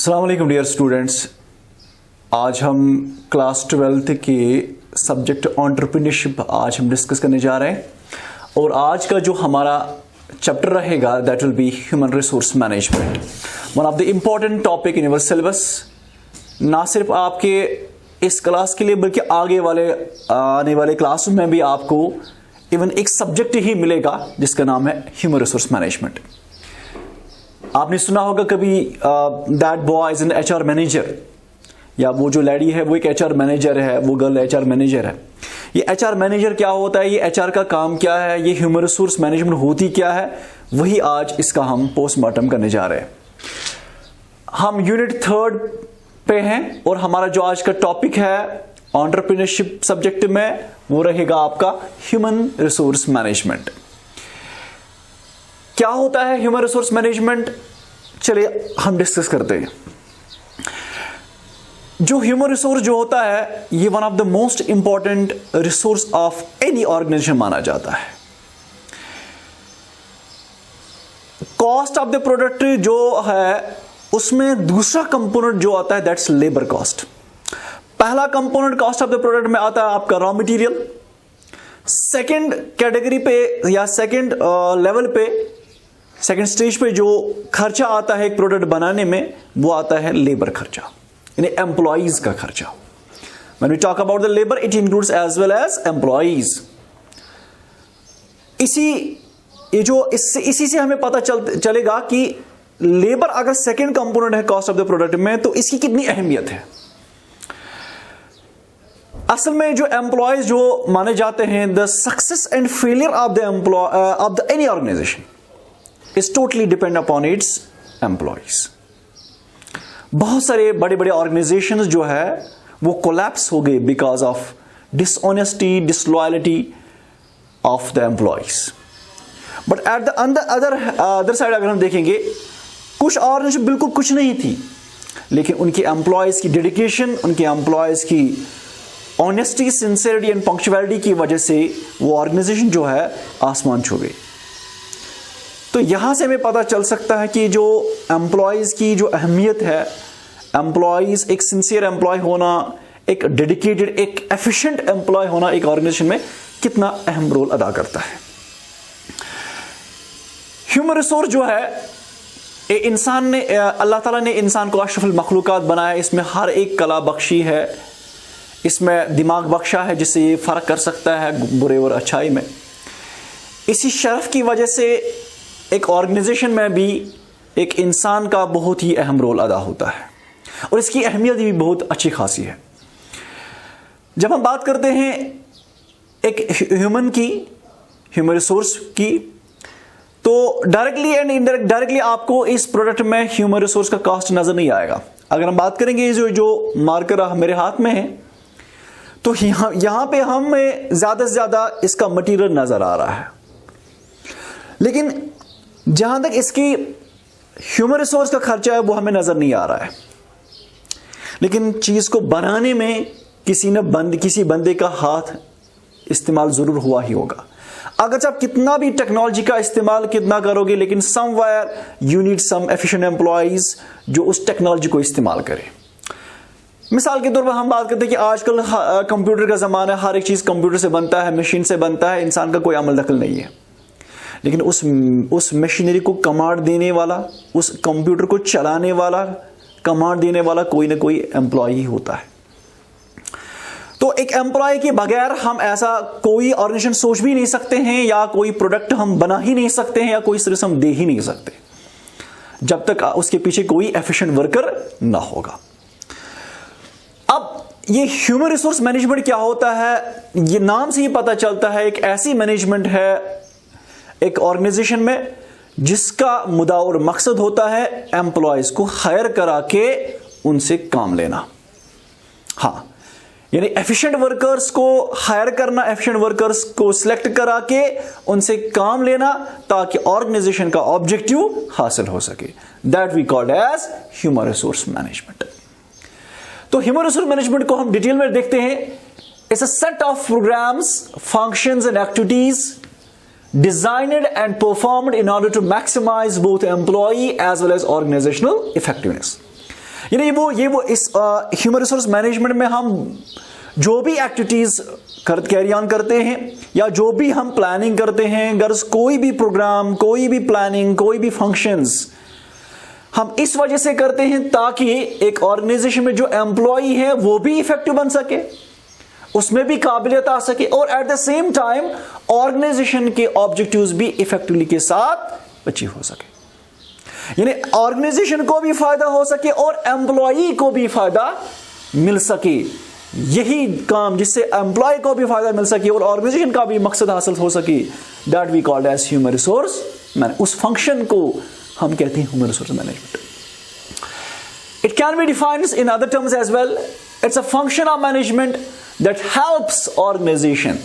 अस्सलाम वालेकुम dear students. आज हम क्लास 12th के सब्जेक्ट एंटरप्रेन्योरशिप आज हम डिस्कस करने जा रहे हैं और आज का जो हमारा चैप्टर रहेगा that will be human resource management, one of the important topic in your syllabus. ना सिर्फ आपके इस क्लास के लिए बल्कि आगे वाले आने वाले क्लास में भी आपको इवन एक सब्जेक्ट ही मिलेगा जिसका नाम है ह्यूमन रिसोर्स मैनेजमेंट। आपने सुना होगा कभी that boy is an HR manager, या वो जो लेडी है वो एक एचआर मैनेजर है, वो गर्ल एचआर मैनेजर है। ये एचआर मैनेजर क्या होता है, ये एचआर का काम क्या है, ये ह्यूमन रिसोर्स मैनेजमेंट होती क्या है, वही आज इसका हम पोस्टमार्टम करने जा रहे हैं। हम यूनिट 3 पे हैं और हमारा जो आज का टॉपिक है एंटरप्रेन्योरशिप सब्जेक्ट में वो रहेगा आपका ह्यूमन रिसोर्स मैनेजमेंट। क्या होता है ह्यूमन रिसोर्स मैनेजमेंट, चलिए हम डिस्कस करते हैं। जो ह्यूमन रिसोर्स जो होता है ये one of the most important resource of any organisation माना जाता है। कॉस्ट ऑफ द प्रोडक्ट जो है उसमें दूसरा कंपोनेंट जो आता है दैट्स लेबर कॉस्ट। पहला component cost of the product में आता है आपका रॉ मटेरियल। सेकंड कैटेगरी पे या सेकंड लेवल पे, सेकंड स्टेज पे जो खर्चा आता है एक प्रोडक्ट बनाने में वो आता है लेबर खर्चा, यानी एम्प्लॉइज का खर्चा। When we talk about the labour it includes as well as employees. इसी से हमें पता चलेगा कि लेबर अगर सेकंड कंपोनेंट है कॉस्ट ऑफ द प्रोडक्ट में तो इसकी कितनी अहमियत है। असल में जो एम्प्लॉयज जो माने जाते हैं, the success and failure of the any organisation is totally depend upon its employees. बहुत सारे बड़े बड़े ऑर्गेनाइजेशंस जो है वो कोलैप्स हो गए because of dishonesty, disloyalty of the employees. But at the other side अगर हम देखेंगे, कुछ ऑर्गेनाइजेशन बिल्कुल कुछ नहीं थी लेकिन उनके एम्प्लॉयज की डेडिकेशन, उनके एम्प्लॉयज की ऑनेस्टी, सिंसियरिटी एंड पंक्चुअलिटी की वजह से वो ऑर्गेनाइजेशन जो है आसमान छू गई। तो यहां से हमें पता चल सकता है कि जो एम्प्लॉयज की जो अहमियत है, एम्प्लॉयज एक सिंसियर एम्प्लॉय होना, एक डेडिकेटेड, एक एफिशिएंट एम्प्लॉय होना एक ऑर्गेनाइजेशन में कितना अहम रोल अदा करता है। ह्यूमन रिसोर्स जो है इंसान ने, अल्लाह ताला ने इंसान को अशरफुल मखलूकात बनाया, इसमें हर एक कला बख्शी है, इसमें दिमाग बख्शा है जिससे ये फर्क कर सकता है बुरे और अच्छाई में। इसी शर्फ की वजह से एक ऑर्गेनाइजेशन में भी एक इंसान का बहुत ही अहम रोल अदा होता है और इसकी अहमियत भी बहुत अच्छी खासी है। जब हम बात करते हैं एक ह्यूमन रिसोर्स की, तो डायरेक्टली एंड इनडायरेक्ट, डायरेक्टली आपको इस प्रोडक्ट में ह्यूमन रिसोर्स का कॉस्ट नजर नहीं आएगा। अगर हम बात करेंगे जो मार्कर मेरे हाथ में है तो यहां पे हमें ज्यादा से ज्यादा इसका मटेरियल नजर आ रहा है, लेकिन जहां तक इसकी ह्यूमन रिसोर्स का खर्चा है वो हमें नजर नहीं आ रहा है। लेकिन चीज को बनाने में किसी बंदे का हाथ इस्तेमाल जरूर हुआ ही होगा। अगर आप कितना भी टेक्नोलॉजी का इस्तेमाल कितना करोगे, लेकिन somewhere you need some efficient employees जो उस टेक्नोलॉजी को इस्तेमाल करें। मिसाल के तौर पर हम बात करते हैं कि आजकल कंप्यूटर का जमाना है, हर एक चीज कंप्यूटर से बनता है, मशीन से बनता है, इंसान का कोई अमल दखल नहीं है। लेकिन उस मशीनरी को कमांड देने वाला, उस कंप्यूटर को चलाने वाला, कमांड देने वाला कोई ना कोई एम्प्लॉय ही होता है। तो एक एम्प्लॉय के बगैर हम ऐसा कोई ऑर्गेनाइजेशन सोच भी नहीं सकते हैं, या कोई प्रोडक्ट हम बना ही नहीं सकते हैं, या कोई सर्विस हम दे ही नहीं सकते जब तक उसके पीछे कोई एफिशिएंट वर्कर ना होगा। अब ये ह्यूमन रिसोर्स मैनेजमेंट क्या होता है, ये नाम से ही पता चलता है एक ऐसी मैनेजमेंट है एक ऑर्गेनाइजेशन में जिसका मुद्दा और मकसद होता है एम्प्लॉयज को हायर करा के उनसे काम लेना। हाँ, यानी एफिशिएंट वर्कर्स को हायर करना, एफिशिएंट वर्कर्स को सिलेक्ट करा के उनसे काम लेना ताकि ऑर्गेनाइजेशन का ऑब्जेक्टिव हासिल हो सके। That we called as human resource management. तो ह्यूमन रिसोर्स मैनेजमेंट को हम डिटेल में देखते हैं। It's a set of programmes, functions and activities designed and performed in order to maximize both employee as well as organizational effectiveness. यानी ये वो इस ह्यूमन रिसोर्स मैनेजमेंट में हम जो भी एक्टिविटीज कैरी ऑन करते हैं या जो भी हम प्लानिंग करते हैं, गर्ल्स कोई भी प्रोग्राम, कोई भी प्लानिंग, कोई भी फंक्शंस हम इस वजह से करते हैं ताकि एक ऑर्गेनाइजेशन में जो एम्प्लॉय है वो भी इफेक्टिव बन सके, उसमें भी काबिलियत आ सके और at the same time organisation के ऑब्जेक्टिव्स भी इफेक्टिवली के साथ अचीव हो सके। यानी ऑर्गेनाइजेशन को भी फायदा हो सके और एम्प्लॉय को भी फायदा मिल सके। यही काम जिससे एम्प्लॉय को भी फायदा मिल सके और ऑर्गेनाइजेशन का भी मकसद हासिल हो सके, that we called as human resource management. उस फंक्शन को हम कहते हैं human resource management. It can be defined in other terms as well. It's a function of management that helps organisation.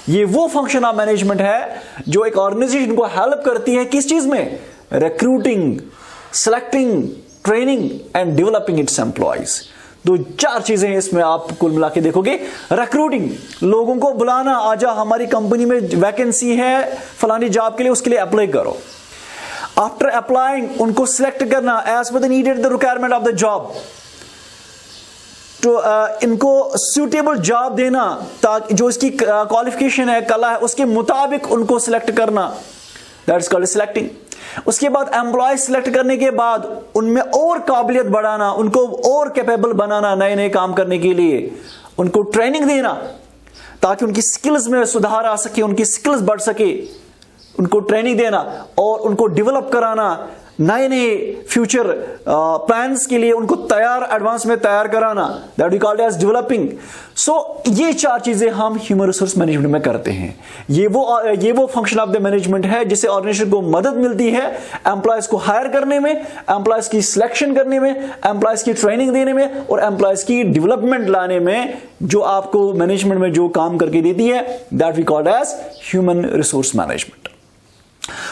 ये वो फंक्शन ऑफ मैनेजमेंट है जो एक ऑर्गेनाइजेशन को हेल्प करती है किस चीज में? Recruiting, selecting, training and developing it's employees. दो चार चीजें हैं इसमें आप कुल मिला के देखोगे। रिक्रूटिंग, लोगों को बुलाना, आजा हमारी कंपनी में वैकेंसी है फलानी जॉब के लिए, उसके लिए अप्लाई करो। आफ्टर अप्लाइंग उनको सिलेक्ट करना as per the needed the requirement of the job, तो इनको सुटेबल जॉब देना ताकि जो इसकी क्वालिफिकेशन है, कला है, उसके मुताबिक उनको सिलेक्ट करना, दैट इज कॉल्ड सिलेक्टिंग। उसके बाद एम्प्लॉय सिलेक्ट करने के बाद उनमें और काबिलियत बढ़ाना, उनको और कैपेबल बनाना नए नए काम करने के लिए, उनको ट्रेनिंग देना ताकि उनकी स्किल्स में सुधार आ सके, उनकी स्किल्स बढ़ सके, उनको ट्रेनिंग देना और उनको डेवलप कराना, नए नए फ्यूचर प्लान्स के लिए उनको एडवांस में तैयार कराना, that we called as developing. So ये चार चीजें हम ह्यूमन रिसोर्स मैनेजमेंट में करते हैं। ये वो फंक्शन ऑफ द मैनेजमेंट है जिससे ऑर्गेनाइजेशन को मदद मिलती है एम्प्लॉयज को हायर करने में, एम्प्लॉयज की सिलेक्शन करने में, एम्प्लॉयज की ट्रेनिंग देने में और एम्प्लॉयज की डेवलपमेंट लाने में। जो आपको मैनेजमेंट में जो काम करके देती है, that we called as human resource management.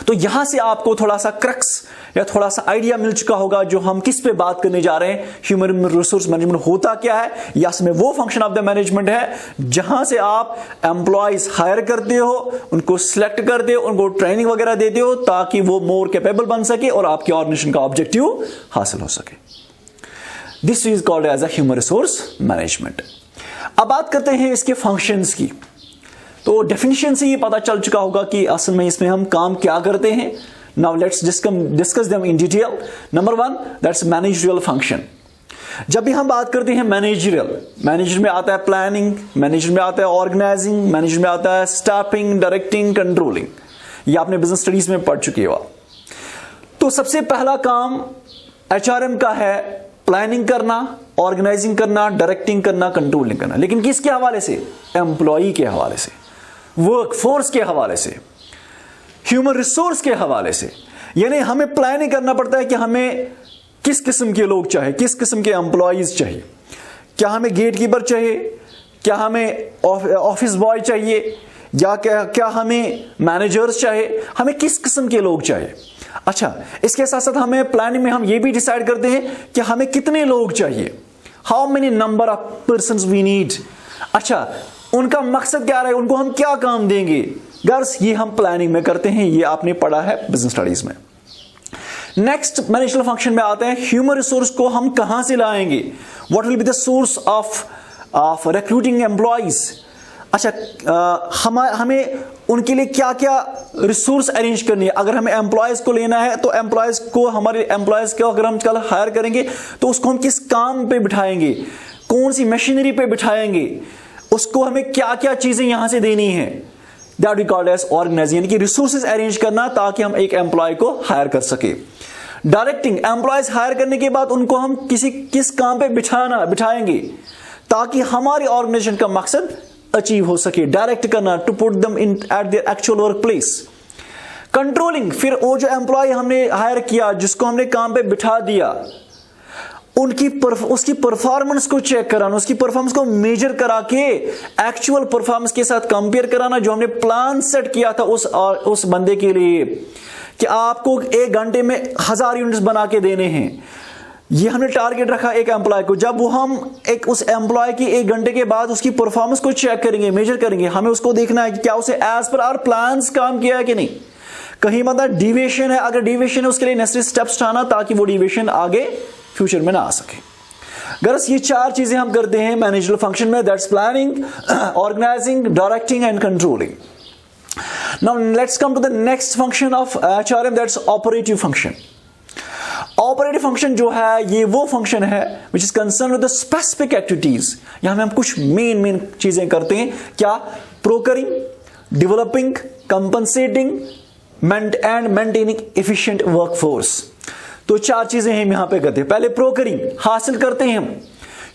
तो यहां से आपको थोड़ा सा क्रक्स या थोड़ा सा आइडिया मिल चुका होगा जो हम किस पे बात करने जा रहे हैं। ह्यूमन रिसोर्स मैनेजमेंट होता क्या है, या इसमें वो फंक्शन ऑफ द मैनेजमेंट है जहां से आप एम्प्लॉयज हायर करते हो, उनको सिलेक्ट करते हो, उनको ट्रेनिंग वगैरह देते हो ताकि वो मोर कैपेबल बन सके और आपके ऑर्गेनाइजेशन का ऑब्जेक्टिव हासिल हो सके। This is called as a human resource management. अब बात करते हैं इसके फंक्शंस की। तो डेफिनेशन से ये पता चल चुका होगा कि असल में इसमें हम काम क्या करते हैं। Now let's discuss them in detail. Number 1, that's managerial function. जब भी हम बात करते हैं मैनेजर में आता है प्लानिंग, मैनेजर में आता है ऑर्गेनाइजिंग, मैनेजर में आता है स्टाफिंग, डायरेक्टिंग, कंट्रोलिंग। ये आपने बिजनेस स्टडीज में पढ़ चुके हो। तो सबसे पहला काम HRM का है प्लानिंग करना, ऑर्गेनाइजिंग करना, डायरेक्टिंग करना, कंट्रोलिंग करना। लेकिन किसके हवाले से? एम्प्लॉई के हवाले से, वर्क फोर्स के हवाले से, ह्यूमन रिसोर्स के हवाले से। यानी हमें प्लानिंग करना पड़ता है कि हमें किस किस्म के लोग चाहिए, किस किस्म के एम्प्लॉयज चाहिए। क्या हमें गेट कीपर चाहिए, क्या हमें ऑफिस बॉय चाहिए, या क्या हमें मैनेजर्स चाहिए, हमें किस किस्म के लोग चाहिए। अच्छा, इसके साथ साथ हमें प्लानिंग में हम ये भी डिसाइड करते हैं कि हमें कितने लोग चाहिए, how many number of persons we need. अच्छा, उनका मकसद क्या रहे, उनको हम क्या काम देंगे। गर्ल्स, ये हम प्लानिंग में करते हैं, ये आपने पढ़ा है बिजनेस स्टडीज में। नेक्स्ट मैनेजरियल फंक्शन में आते हैं ह्यूमन रिसोर्स को हम कहां से लाएंगे, what will be the source of recruiting employees. अच्छा, हमें उनके लिए क्या क्या रिसोर्स अरेंज करनी है। अगर हमें एम्प्लॉयज को लेना है तो हमारे एम्प्लॉयज को अगर हम कल हायर करेंगे तो उसको हम किस काम पे बिठाएंगे, कौन सी मशीनरी पे बिठाएंगे, उसको हमें क्या क्या चीजें यहां से देनी है। That we called as organising, यानी कि रिसोर्सेज अरेंज करना ताकि हम एक एम्प्लॉय को हायर कर सके। डायरेक्टिंग, एम्प्लॉयज हायर करने के बाद उनको हम किस काम पे बिठाएंगे ताकि हमारी ऑर्गेनाइजेशन का मकसद अचीव हो सके। डायरेक्ट करना, to put them in at their actual work place. Controlling, फिर वो जो एम्प्लॉय हमने हायर किया, जिसको हमने काम पे बिठा दिया, उसकी परफॉर्मेंस को चेक कराना, उसकी परफॉर्मेंस को मेजर करा के एक्चुअल परफॉर्मेंस के साथ कंपेयर कराना जो हमने प्लान सेट किया था उस बंदे के लिए कि आपको 1 घंटे में 1000 यूनिट्स बना के देने हैं। ये हमने टारगेट रखा एक एम्प्लॉय को। जब वो हम उस एम्प्लॉय की 1 घंटे के बाद उसकी परफॉर्मेंस को चेक करेंगे, मेजर करेंगे, हमें उसको देखना है कि क्या उसे एज पर आवर प्लान्स काम किया है कि नहीं। कहीं मतलब डिविएशन है, अगर डिविएशन है उसके लिए नेसेसरी स्टेप्स उठाना ताकि वो डिविएशन आगे फ्यूचर में ना आ सके। गर्स ये 4 चीजें हम करते हैं मैनेजरल फंक्शन में, that's planning, organizing, directing and controlling. Now let's come to the next function of HRM, that's operative function. Operative function जो है ये वो फंक्शन है which is concern with the specific activities. यहां में हम कुछ मेन चीजें करते हैं, क्या? Procuring, developing, compensating and maintaining efficient workforce. तो 4 चीजें हम यहां पे करते हैं। पहले प्रोकरिंग, हासिल करते हैं हम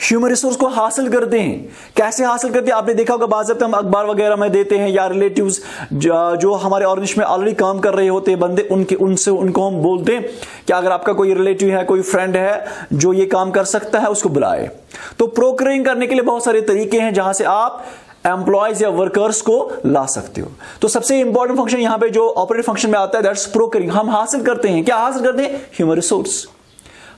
ह्यूमन रिसोर्स को हासिल करते हैं। कैसे हासिल करते हैं? आपने देखा होगा बाज़ाब्ता हम अखबार वगैरह में देते हैं, या रिलेटिव्स जो हमारे ऑर्गेनाइजेशन में ऑलरेडी काम कर रहे होते हैं बंदे, उनको हम बोलते हैं कि अगर आपका कोई रिलेटिव है, कोई फ्रेंड है जो ये काम कर सकता है, उसको बुलाए। तो प्रोकरिंग करने के लिए बहुत सारे तरीके हैं जहां से आप एम्प्लॉयज या वर्कर्स को ला सकते हो। तो सबसे इंपॉर्टेंट फंक्शन यहां पे जो ऑपरेटिव फंक्शन में आता है दैट्स प्रोकरिंग। हम हासिल करते हैं, क्या हासिल करते हैं? Human resource.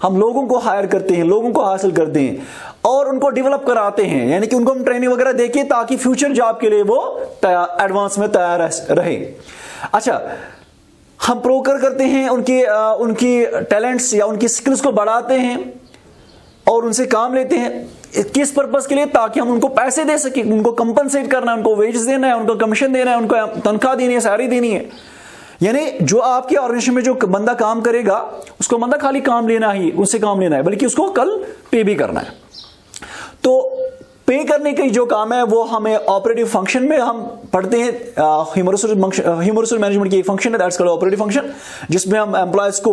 हम लोगों को हायर करते हैं, लोगों को हासिल करते हैं और उनको डेवलप कराते हैं, यानी कि उनको हम ट्रेनिंग वगैरह देके ताकि फ्यूचर जॉब के लिए वो एडवांस में तैयार रहे। अच्छा, हम प्रोकर करते हैं, उनकी टैलेंट्स या उनकी स्किल्स को बढ़ाते हैं और उनसे काम लेते हैं। किस पर्पस के लिए? ताकि हम उनको पैसे दे सके, उनको कंपनसेट करना है, उनको वेजेस देना है, उनको कमीशन देना है, उनको तनख्वाह देनी है, सैलरी देनी है। यानी जो आपके ऑर्गेनाइजेशन में जो बंदा काम करेगा उसको बंदा खाली काम लेना ही, उससे काम लेना है, बल्कि उसको कल पे भी करना है। तो पे करने के जो काम है वो हमें ऑपरेटिव फंक्शन में हम पढ़ते हैं। ह्यूमन रिसोर्स मैनेजमेंट की एक फंक्शन है दैट्स कॉल्ड ऑपरेटिव फंक्शन, जिसमें हम एम्प्लॉयज को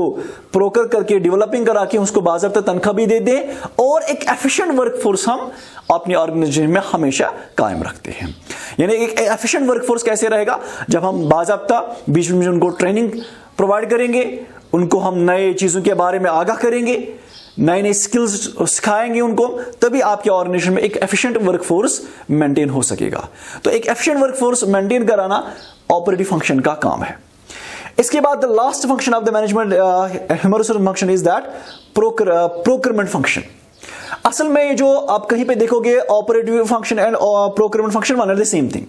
प्रोकर करके डेवलपिंग करा के उसको बाज़ाब्ता तनख्वाह भी दे दें और एक एफिशिएंट वर्कफोर्स हम अपनी ऑर्गेनाइजेशन में हमेशा कायम रखते हैं। यानी एक एफिशिएंट वर्कफोर्स कैसे रहेगा? जब हम बाज़ाब्ता बीच में उनको ट्रेनिंग प्रोवाइड करेंगे, उनको हम नए चीजों के बारे में आगाह करेंगे, नए स्किल्स सिखाएंगे उनको, तभी आपके ऑर्गेनाइजेशन में एक एफिशिएंट वर्कफोर्स मेंटेन हो सकेगा। तो एक एफिशिएंट वर्कफोर्स मेंटेन कराना ऑपरेटिव फंक्शन का काम है। इसके बाद the last function of the management human resource function is that procurement function. असल में जो आप कहीं पे देखोगे operative function and procurement function one are the same thing.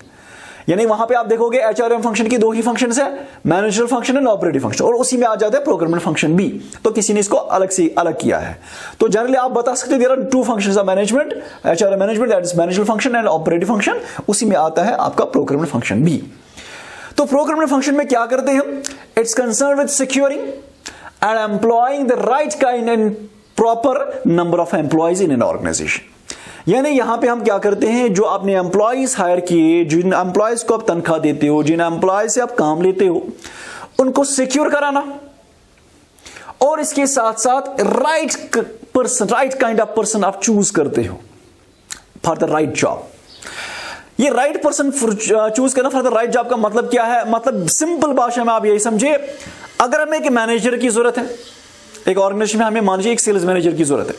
यानी वहां पे आप देखोगे HRM फंक्शन की 2 ही फंक्शंस है, managerial function and operative function, और उसी में आ जाता है प्रोक्योरमेंट फंक्शन भी। तो किसी ने इसको अलग किया है। तो जनरली आप बता सकते there are 2 functions of management, HRM management, that is managerial function and operative function. उसी में आता है आपका प्रोक्योरमेंट फंक्शन भी। तो प्रोक्योरमेंट फंक्शन में क्या करते हैं हम? It's concern with securing and employing the right kind and proper number of employees in an organisation. यानी यहां पे हम क्या करते हैं, जो आपने एम्प्लॉयज हायर किए, जिन एम्प्लॉयज को आप तनख्वाह देते हो, जिन एम्प्लॉयज से आप काम लेते हो, उनको सिक्योर कराना और इसके साथ साथ राइट काइंड ऑफ पर्सन आप चूज करते हो फॉर द राइट जॉब। ये राइट पर्सन चूज करना फॉर द राइट जॉब का मतलब क्या है? मतलब सिंपल भाषा में आप यही समझे, अगर हमें एक मैनेजर की जरूरत है, एक ऑर्गेनाइजेशन में हमें मान लीजिए एक सेल्स मैनेजर की जरूरत है,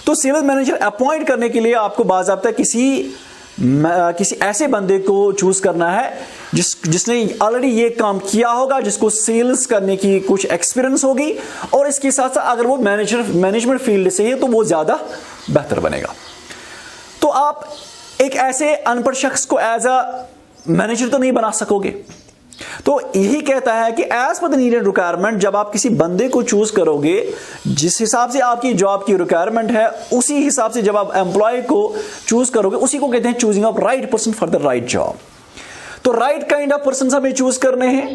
तो सेल्स मैनेजर अपॉइंट करने के लिए आपको बाज़ाब्ता किसी ऐसे बंदे को चूज करना है जिसने ऑलरेडी ये काम किया होगा, जिसको सेल्स करने की कुछ एक्सपीरियंस होगी, और इसके साथ साथ अगर वो मैनेजमेंट फील्ड से है तो वो ज्यादा बेहतर बनेगा। तो आप एक ऐसे अनपढ़ शख्स को एज अ मैनेजर तो नहीं बना सकोगे। तो यही कहता है कि as per the needed requirement, जब आप किसी बंदे को चूज करोगे जिस हिसाब से आपकी जॉब की रिक्वायरमेंट है, उसी हिसाब से जब आप एम्प्लॉय को चूज करोगे, उसी को कहते हैं choosing of right person for the right job. तो राइट काइंड ऑफ पर्सन हमें चूज करने हैं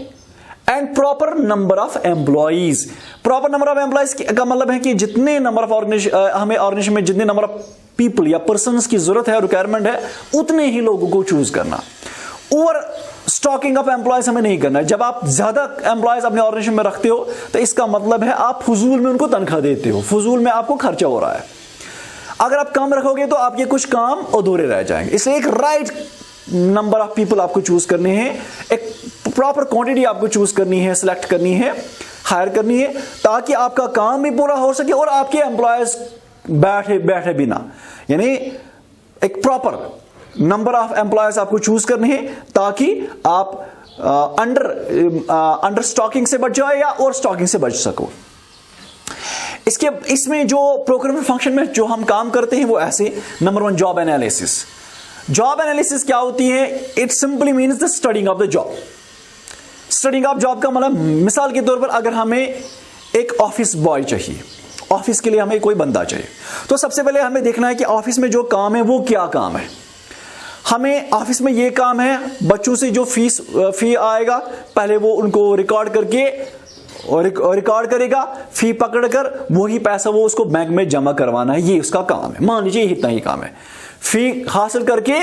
and proper number of employees. Proper number of employees का मतलब है कि जितने नंबर ऑफ हमें ऑर्गेनाइजेशन में जितने नंबर ऑफ पीपल या पर्सन की जरूरत है, रिक्वायरमेंट है, उतने ही लोगों को चूज करना। ओवर स्टॉकिंग ऑफ एम्प्लॉयज हमें नहीं करना है। जब आप ज्यादा एम्प्लॉयज अपने ऑर्गेनाइजेशन में रखते हो तो इसका मतलब है आप फजूल में उनको तनख्वाह देते हो, फजूल में आपको खर्चा हो रहा है। अगर आप कम रखोगे तो आपके कुछ काम अधूरे रह जाएंगे। इसलिए एक राइट नंबर ऑफ पीपल आपको चूज करने हैं, एक प्रॉपर क्वांटिटी आपको चूज करनी है, सिलेक्ट करनी है, हायर करनी है, ताकि आपका काम भी पूरा हो सके और आपके एम्प्लॉयज बैठे बिना, यानी एक प्रॉपर नंबर ऑफ एम्प्लॉयज आपको चूज करने हैं ताकि आप अंडर स्टॉकिंग से बच जाए या और स्टॉकिंग से बच सको। इसमें जो प्रोक्योरमेंट फंक्शन में जो हम काम करते हैं वो ऐसे, number 1 job analysis. Job analysis क्या होती है? It simply means the studying of the job. Studying of job का मतलब, मिसाल के तौर पर अगर हमें एक ऑफिस बॉय चाहिए ऑफिस के लिए हमें कोई बंदा चाहिए। तो सबसे पहले हमें देखना है कि ऑफिस में जो काम है वो क्या काम है। हमें ऑफिस में ये काम है, बच्चों से जो फी आएगा पहले वो उनको रिकॉर्ड करके और रिकॉर्ड करेगा, फी पकड़कर वही पैसा वो उसको बैंक में जमा करवाना है, ये उसका काम है। मान लीजिए इतना ही काम है, फी हासिल करके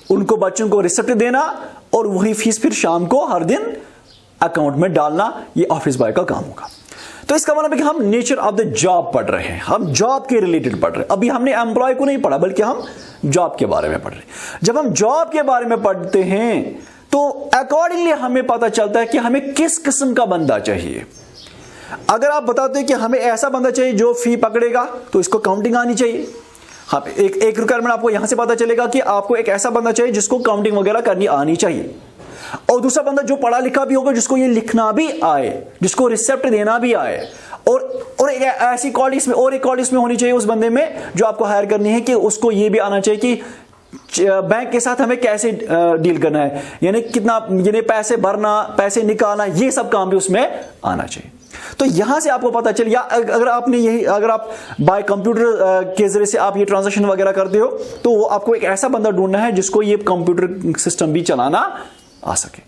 उनको बच्चों को रिसिप्ट देना और वही फीस फिर शाम को हर दिन अकाउंट में डालना, ये ऑफिस बॉय का काम होगा। तो इसका मतलब है कि हम नेचर ऑफ द जॉब पढ़ रहे हैं, हम जॉब के रिलेटेड पढ़ रहे हैं। अभी हमने एम्प्लॉय को नहीं पढ़ा बल्कि हम जॉब के बारे में पढ़ रहे हैं। जब हम जॉब के बारे में पढ़ते हैं तो अकॉर्डिंगली हमें पता चलता है कि हमें किस किस्म का बंदा चाहिए। अगर आप बताते हैं कि हमें ऐसा बंदा चाहिए जो फी पकड़ेगा तो इसको काउंटिंग आनी चाहिए। हाँ, एक रिक्वायरमेंट आपको यहां से पता चलेगा कि आपको एक ऐसा बंदा चाहिए जिसको काउंटिंग वगैरह करनी आनी चाहिए, और दूसरा बंदा जो पढ़ा लिखा भी होगा, जिसको ये लिखना भी आए, जिसको रिसेप्ट देना भी आए, और एक ऐसी क्वालिटी इसमें और एक क्वालिटी इसमें होनी चाहिए उस बंदे में जो आपको हायर करनी है कि उसको ये भी आना चाहिए कि बैंक के साथ हमें कैसे डील करना है, यानी कितना, यानी पैसे भरना, पैसे निकालना, ये सब काम भी उसमें आना चाहिए। तो यहां से आपको पता चल, या अगर आपने यही, अगर आप बाय कंप्यूटर के जरिए से आप ये ट्रांजैक्शन वगैरह करते हो तो आपको एक ऐसा बंदा ढूंढना है जिसको ये कंप्यूटर सिस्टम भी चलाना आ सके।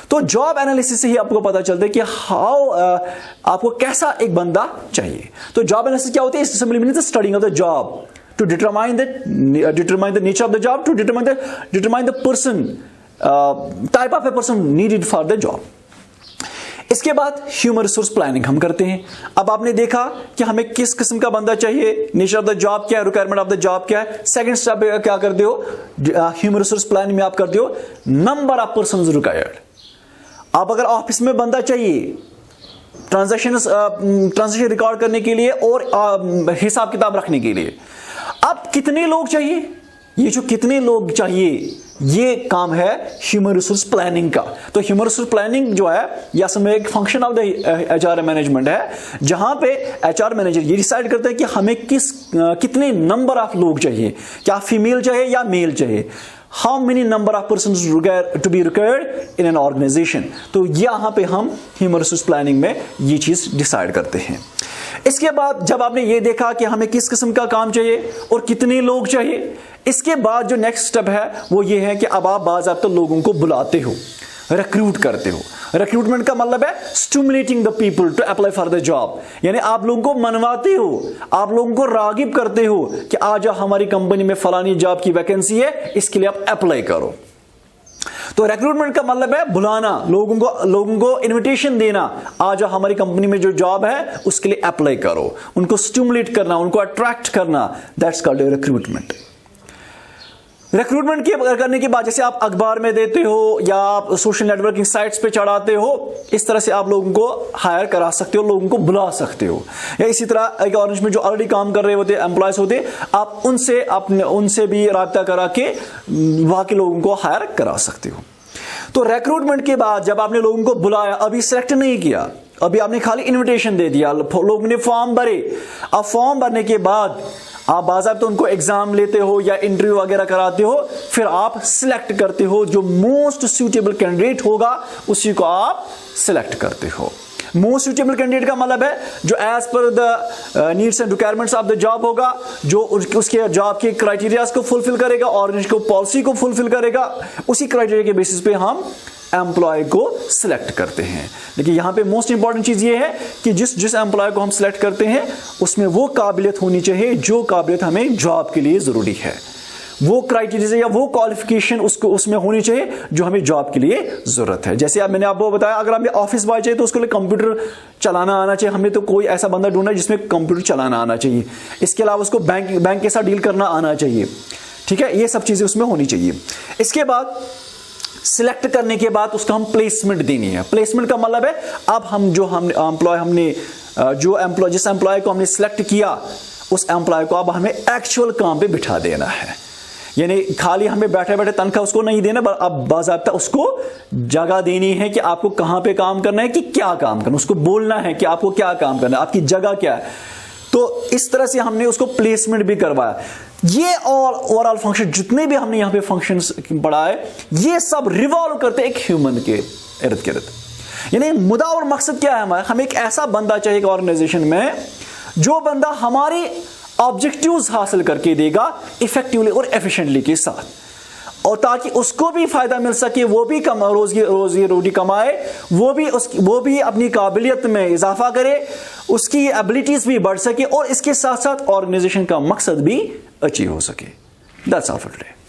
तो जॉब एनालिसिस से ही आपको पता चलता है कि आपको कैसा एक बंदा चाहिए। तो जॉब एनालिसिस क्या होती है? Simply meaning the studying of the job to determine the nature of the job, to determine the person, type of a person needed for the job. इसके बाद ह्यूमन रिसोर्स प्लानिंग हम करते हैं। अब आपने देखा कि हमें किस किस्म का बंदा चाहिए, नेचर ऑफ द जॉब क्या है, रिक्वायरमेंट ऑफ द जॉब क्या है। सेकंड स्टेप क्या करते हो, ह्यूमन रिसोर्स प्लानिंग में आप करते हो नंबर ऑफ पर्संस रिक्वायर्ड। आप अगर ऑफिस में बंदा चाहिए ट्रांजैक्शन रिकॉर्ड करने के लिए और हिसाब किताब रखने के लिए, अब कितने लोग चाहिए, ये जो कितने लोग चाहिए ये काम है ह्यूमन रिसोर्स प्लानिंग का। तो ह्यूमन रिसोर्स प्लानिंग जो है या समय एक function of the HR management है, जहां पे एचआर मैनेजर ये डिसाइड करता है कि हमें कितने नंबर ऑफ लोग चाहिए, क्या फीमेल चाहिए या मेल चाहिए, how many number of persons to be required in an organisation. तो यहां पे हम ह्यूमन रिसोर्स प्लानिंग में ये चीज डिसाइड करते हैं। इसके बाद जब आपने ये देखा कि हमें किस किस्म का काम चाहिए और कितने लोग चाहिए, इसके बाद जो नेक्स्ट स्टेप है वो ये है कि अब आप बाज़ाब्ता लोगों को बुलाते हो, रिक्रूट करते हो। रिक्रूटमेंट का मतलब है stimulating the people to apply for the job, यानी आप लोगों को मनवाते हो, आप लोगों को रागिब करते हो कि आज हमारी कंपनी में फलानी जॉब की वैकेंसी है, इसके लिए आप अप्लाई करो। तो रिक्रूटमेंट का मतलब है बुलाना, लोगों को इनविटेशन देना, आज हमारी कंपनी में जो जॉब है उसके लिए अप्लाई करो, उनको स्टिमुलेट करना, उनको अट्रैक्ट करना, दैट्स कॉल्ड रिक्रूटमेंट। रिक्रूटमेंट करने के बाद जैसे आप अखबार में देते हो या आप सोशल नेटवर्किंग साइट्स पे चढ़ाते हो, इस तरह से आप लोगों को हायर करा सकते हो, लोगों को बुला सकते हो। या इसी तरह एक ऑर्गेनाइजेशन में जो ऑलरेडी काम कर रहे होते हैं, एम्प्लॉयज होते, आप उनसे भी राब्ता करा के वहां के लोगों को हायर करा सकते हो। तो रिक्रूटमेंट के बाद जब आपने लोगों को बुलाया, अभी सिलेक्ट नहीं किया, अभी आपने खाली इन्विटेशन दे दिया, लोगों ने फॉर्म भरे, अब फॉर्म भरने के बाद आप बाज़ाब्ता उनको एग्जाम लेते हो या इंटरव्यू वगैरह कराते हो, फिर आप सिलेक्ट करते हो, जो मोस्ट सूटेबल कैंडिडेट होगा उसी को आप सिलेक्ट करते हो। मोस्ट सूटेबल कैंडिडेट का मतलब है जो as per the needs and requirements of the job होगा, जो उसके जॉब के क्राइटेरियाज को फुलफिल करेगा और इसको पॉलिसी को फुलफिल करेगा, उसी क्राइटेरिया के बेसिस पे हम एम्प्लॉय को सिलेक्ट करते हैं। देखिए यहाँ पे मोस्ट इंपॉर्टेंट चीज ये है कि जिस एम्प्लॉय को हम सिलेक्ट करते हैं उसमें वो काबिलियत होनी चाहिए जो काबिलियत हमें जॉब के लिए जरूरी है, वो क्राइटेरिया या वो क्वालिफिकेशन उसमें होनी चाहिए जो हमें जॉब के लिए जरूरत है। जैसे मैंने आपको बताया, अगर हमें ऑफिस बॉय चाहिए तो उसके लिए कंप्यूटर चलाना आना चाहिए, हमें तो कोई ऐसा बंदा ढूंढना जिसमें कंप्यूटर चलाना आना चाहिए। इसके अलावा उसको बैंक के साथ डील करना आना चाहिए, ठीक है, ये सब चीजें उसमें होनी चाहिए। इसके बाद सिलेक्ट करने के बाद उसका हम प्लेसमेंट देनी है। प्लेसमेंट का मतलब है अब जिस एम्प्लॉय को हमने सिलेक्ट किया उस एम्प्लॉय को अब हमें एक्चुअल काम पे बिठा देना है, यानी खाली हमें बैठे बैठे तनख्वाह उसको नहीं देना, अब बाज़ाब्ता उसको जगह देनी है कि आपको कहां पे काम करना है, कि क्या काम करना, उसको बोलना है कि आपको क्या काम करना है, आपकी जगह क्या है। तो इस तरह से हमने उसको प्लेसमेंट भी करवाया। ये और ओवरऑल फंक्शन जितने भी हमने यहां पे फंक्शंस पढ़ाए, ये सब रिवॉल्व करते एक ह्यूमन के इर्द गिर्द। यानी मुद्दा और मकसद क्या है हमारा, हमें एक ऐसा बंदा चाहिए ऑर्गेनाइजेशन में जो बंदा हमारे ऑब्जेक्टिव्स हासिल करके देगा इफेक्टिवली और एफिशिएंटली के साथ, और ताकि उसको भी फायदा मिल सके, वो भी रोजी रोटी कमाए, वो भी अपनी काबिलियत में इजाफा करे, उसकी एबिलिटीज भी बढ़ सके, और इसके साथ साथ ऑर्गेनाइजेशन का मकसद भी अचीव हो सके। That's all for today.